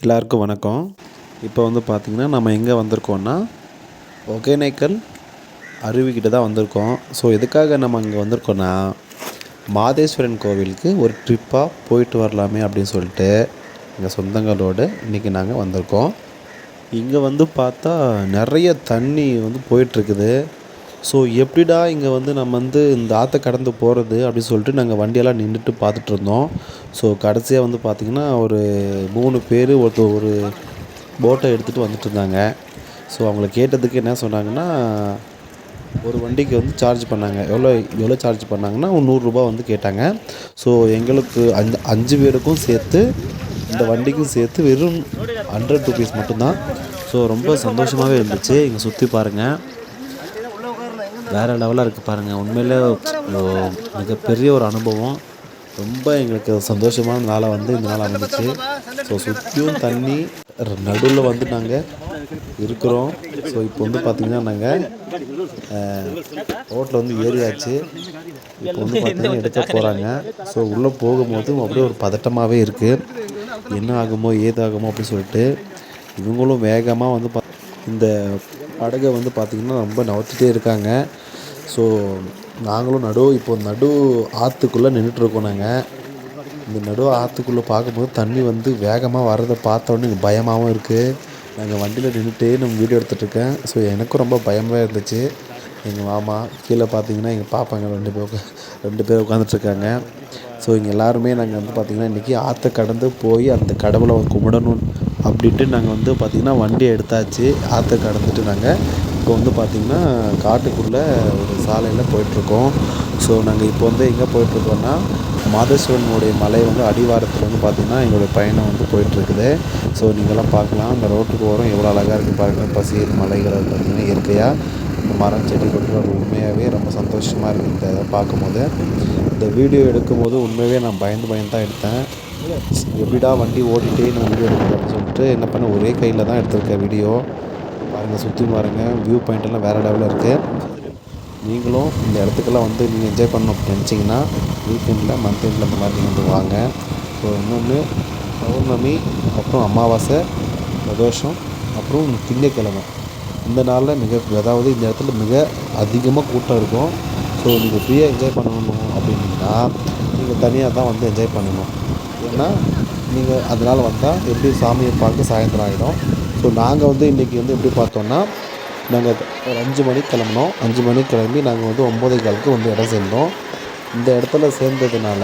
எல்லாருக்கும் வணக்கம். இப்போ வந்து பார்த்திங்கன்னா நம்ம எங்கே வந்திருக்கோம்னா ஒகேனக்கல் அருவிக்கிட்ட தான் வந்திருக்கோம். ஸோ எதுக்காக நம்ம அங்கே வந்திருக்கோன்னா மாதேஸ்வரன் கோவிலுக்கு ஒரு ட்ரிப்பாக போயிட்டு வரலாமே அப்படின்னு சொல்லிட்டு எங்கள் சொந்தங்களோடு இன்றைக்கி நாங்கள் வந்திருக்கோம். இங்கே வந்து பார்த்தா நிறைய தண்ணி வந்து போயிட்டுருக்குது. ஸோ எப்படிடா இங்கே வந்து நம்ம வந்து இந்த ஆற்றை கடந்து போகிறது அப்படின்னு சொல்லிட்டு நாங்கள் வண்டியெல்லாம் நின்றுட்டு பார்த்துட்ருந்தோம். ஸோ கடைசியாக வந்து பார்த்திங்கன்னா ஒரு 3 பேர் ஒரு போட்டை எடுத்துகிட்டு வந்துட்டுருந்தாங்க. ஸோ அவங்கள கேட்டதுக்கு என்ன சொன்னாங்கன்னா, ஒரு வண்டிக்கு வந்து சார்ஜ் பண்ணாங்க. எவ்வளோ சார்ஜ் பண்ணாங்கன்னா ஒரு ரூ. 100 வந்து கேட்டாங்க. ஸோ எங்களுக்கு 5 பேருக்கும் சேர்த்து இந்த வண்டிக்கும் சேர்த்து வெறும் ₹100 மட்டும்தான். ஸோ ரொம்ப சந்தோஷமாகவே இருந்துச்சு. இங்கே சுற்றி பாருங்கள், வேறு லெவலாக இருக்குது பாருங்கள். உண்மையிலே மிகப்பெரிய ஒரு அனுபவம். ரொம்ப எங்களுக்கு சந்தோஷமான நாளாக வந்து இந்த நாள் அமைஞ்சிச்சு. ஸோ சுற்றியும் தண்ணி, நடுவில் வந்து நாங்கள் இருக்கிறோம். ஸோ இப்போ வந்து பார்த்திங்கன்னா நாங்கள் ரோட்டில் வந்து ஏறியாச்சு. இப்போ வந்து பார்த்திங்கன்னா எடுக்க போகிறாங்க. ஸோ உள்ளே போகும்போது அப்படியே ஒரு பதட்டமாகவே இருக்குது. என்ன ஆகுமோ ஏதாகுமோ அப்படின்னு சொல்லிட்டு இவங்களும் வேகமாக வந்து இந்த படகை வந்து பார்த்திங்கன்னா ரொம்ப நவுத்திட்டே இருக்காங்க. ஸோ நாங்களும் நடு ஆற்றுக்குள்ளே நின்றுட்டுருக்கோம். இந்த நடு ஆற்றுக்குள்ளே பார்க்கும்போது தண்ணி வந்து வேகமாக வர்றதை பார்த்தோன்னே எனக்கு பயமாகவும் இருக்குது. நாங்கள் வண்டியில் நின்றுட்டே நம்ம வீடியோ எடுத்துகிட்ருக்கேன். ஸோ எனக்கும் ரொம்ப பயமாக இருந்துச்சு. எங்கள் மாமா கீழே பார்த்தீங்கன்னா எங்கள் பாப்பாங்க 2 பேர் உட்காந்துட்ருக்காங்க. ஸோ இங்கே எல்லாருமே நாங்கள் வந்து பார்த்திங்கன்னா இன்றைக்கி ஆற்றை கடந்து போய் அந்த கடவுளை கும்பிடணும் அப்படின்ட்டு நாங்கள் வந்து பார்த்திங்கன்னா வண்டியை எடுத்தாச்சு. ஆற்றை கடந்துட்டு நாங்கள் இப்போ வந்து பார்த்திங்கன்னா காட்டுக்குள்ளே ஒரு சாலையில் போயிட்டுருக்கோம். ஸோ நாங்கள் இப்போ வந்து எங்கே போயிட்டுருக்கோன்னா மாதேஸ்வரனுடைய மலை வந்து அடிவாரத்தில் வந்து பார்த்திங்கன்னா எங்களுடைய பயணம் வந்து போயிட்டுருக்குது. ஸோ நீங்களாம் பார்க்கலாம், அந்த ரோட்டுக்கு ஓரம் எவ்வளோ அழகாக இருக்குது பாருங்கள். பசிர் மலைகளை பார்த்திங்கன்னா இயற்கையாக இந்த மரம் செடி கொண்டு உண்மையாகவே ரொம்ப சந்தோஷமாக இருக்குது இதை பார்க்கும்போது. இந்த வீடியோ எடுக்கும்போது உண்மையாகவே நான் பயந்து தான் எடுத்தேன். எப்படிடா வண்டி ஓட்டிகிட்டே நம்ம வீடியோ எடுக்கணும்னு சொல்லிட்டு என்ன பண்ண ஒரே கையில் தான் எடுத்திருக்கேன் வீடியோ. பாருங்கள், சுற்றி பாருங்கள், வியூ பாயிண்ட்டெல்லாம் வேறு லெவலில் இருக்குது. நீங்களும் இந்த இடத்துக்கெல்லாம் வந்து நீங்கள் என்ஜாய் பண்ணணும் அப்படின்னு நினச்சிங்கன்னா வீக்கெண்டில் மந்த் எண்டில் இந்த மாதிரி நீங்கள் வந்து வாங்க. ஸோ இன்னொன்று பௌர்ணமி, அப்புறம் அமாவாசை, பிரதோஷம், அப்புறம் திங்கட்கிழமை, இந்த நாளில் அதாவது இந்த இடத்துல மிக அதிகமாக கூட்டம் இருக்கும். ஸோ நீங்கள் ஃப்ரீயாக என்ஜாய் பண்ணணும் அப்படின்னா நீங்கள் தனியாக தான் வந்து என்ஜாய் பண்ணணும். ஏன்னா நீங்கள் அதனால் வந்தால் எப்படி சாமியை பார்க்க சாயந்தரம் ஆகிடும். ஸோ நாங்கள் வந்து இன்றைக்கி வந்து எப்படி பார்த்தோன்னா, நாங்கள் ஒரு 5 மணிக்கு கிளம்பினோம். 5 மணிக்கு கிளம்பி நாங்கள் வந்து 9:15க்கு வந்து இடம் சேர்ந்தோம். இந்த இடத்துல சேர்ந்ததுனால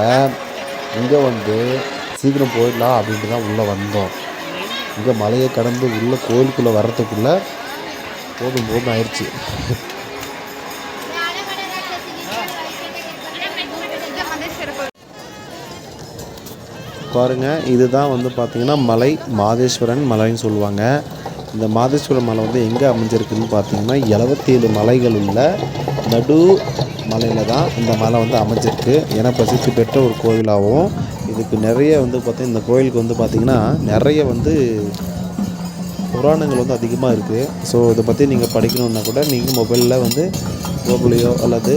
இங்கே வந்து சீக்கிரம் போயிடலாம் அப்படின்ட்டு தான் உள்ளே வந்தோம். இங்கே மலையை கடந்து உள்ளே கோயிலுக்குள்ளே வர்றதுக்குள்ளே போதும் ஆயிடுச்சு. பாருங்கள், இதுதான் வந்து பார்த்திங்கன்னா மலை, மாதேஸ்வரன் மலைன்னு சொல்லுவாங்க. இந்த மாதேஸ்வரன் மலை வந்து எங்கே அமைஞ்சிருக்குதுன்னு பார்த்தீங்கன்னா 77 மலைகள் உள்ள நடு மலையில் தான் இந்த மலை வந்து அமைஞ்சிருக்கு. ஏன்னா பிரசித்தி பெற்ற ஒரு கோவிலாகவும் இதுக்கு நிறைய வந்து பார்த்திங்கன்னா இந்த கோயிலுக்கு வந்து பார்த்திங்கன்னா நிறைய வந்து புராணங்கள் வந்து அதிகமாக இருக்குது. ஸோ இதை பற்றி நீங்கள் படிக்கணுன்னா கூட நீங்கள் மொபைலில் வந்து கூகுளையோ அல்லது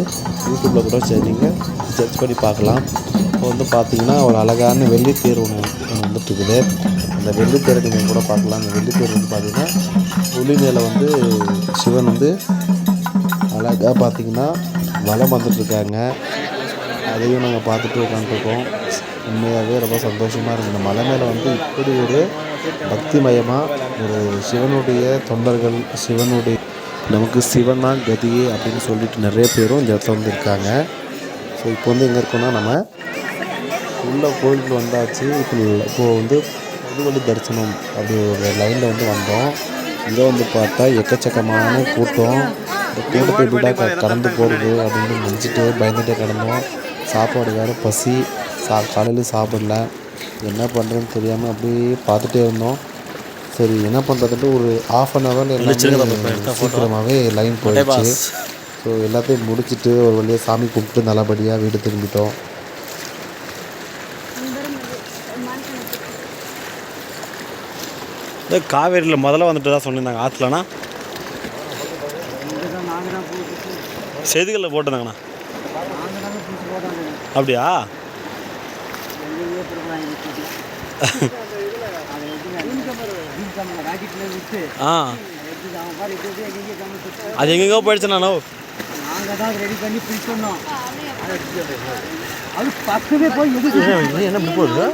யூடியூப்பில் கூட நீங்கள் சர்ச் பண்ணி பார்க்கலாம். இப்போ வந்து பார்த்திங்கன்னா ஒரு அழகான வெள்ளித்தேர் ஒன்று வந்துட்டுருக்குது. அந்த வெள்ளித்தேரை நீங்கள் கூட பார்க்கலாம். அந்த வெள்ளித்தேர் வந்து பார்த்திங்கன்னா புலி மேலே வந்து சிவன் வந்து அழகாக பார்த்திங்கன்னா வலம் வந்துட்டுருக்காங்க. அதையும் நாங்கள் பார்த்துட்டு உட்காந்துருக்கோம். உண்மையாகவே ரொம்ப சந்தோஷமாக இருக்குது. இந்த மலை மேலே வந்து இப்படி ஒரு பக்திமயமாக ஒரு சிவனுடைய தொண்டர்கள், சிவனுடைய நமக்கு சிவனா கதியே அப்படின்னு சொல்லிட்டு நிறைய பேரும் இந்த இடத்துல வந்து இருக்காங்க. ஸோ இப்போ வந்து எங்கே இருக்கோன்னா நம்ம உள்ள கோயிலுக்கு வந்தாச்சு. இப்போது வந்து பொதுவழி தரிசனம் அப்படி ஒரு லைனில் வந்து வந்தோம். இங்கே வந்து பார்த்தா எக்கச்சக்கமான கூட்டம். இந்த கூட்டத்தை எப்படிடா கடந்து போகிறது அப்படின்னு நினச்சிட்டு பயந்துகிட்டே கிடந்தோம். சாப்பாடு வேறு பசி, காலையில் சாப்பிடல, என்ன பண்ணுறதுன்னு தெரியாமல் அப்படியே பார்த்துட்டே இருந்தோம். சரி என்ன பண்ணுறதுன்ட்டு ஒரு ½ எல்லாமே சீக்கிரமாகவே லைன் போயிடுச்சு. ஸோ எல்லாத்தையும் முடிச்சுட்டு ஒரு வழியாக சாமி கும்பிட்டு நல்லபடியாக வீடு திரும்பிட்டோம். காவேரியில் முதல்ல வந்துட்டு தான் சொல்லியிருந்தாங்க. ஆற்றுலண்ணா செய்திகளில் போட்டிருந்தாங்கண்ணா. அப்படியா? ஆ அது எங்கெங்கோ போயிடுச்சு நானோ நாங்கள் தான் ரெடி பண்ணி பிடிச்சோம் அது பக்கமே போய் என்ன இப்படி போகுது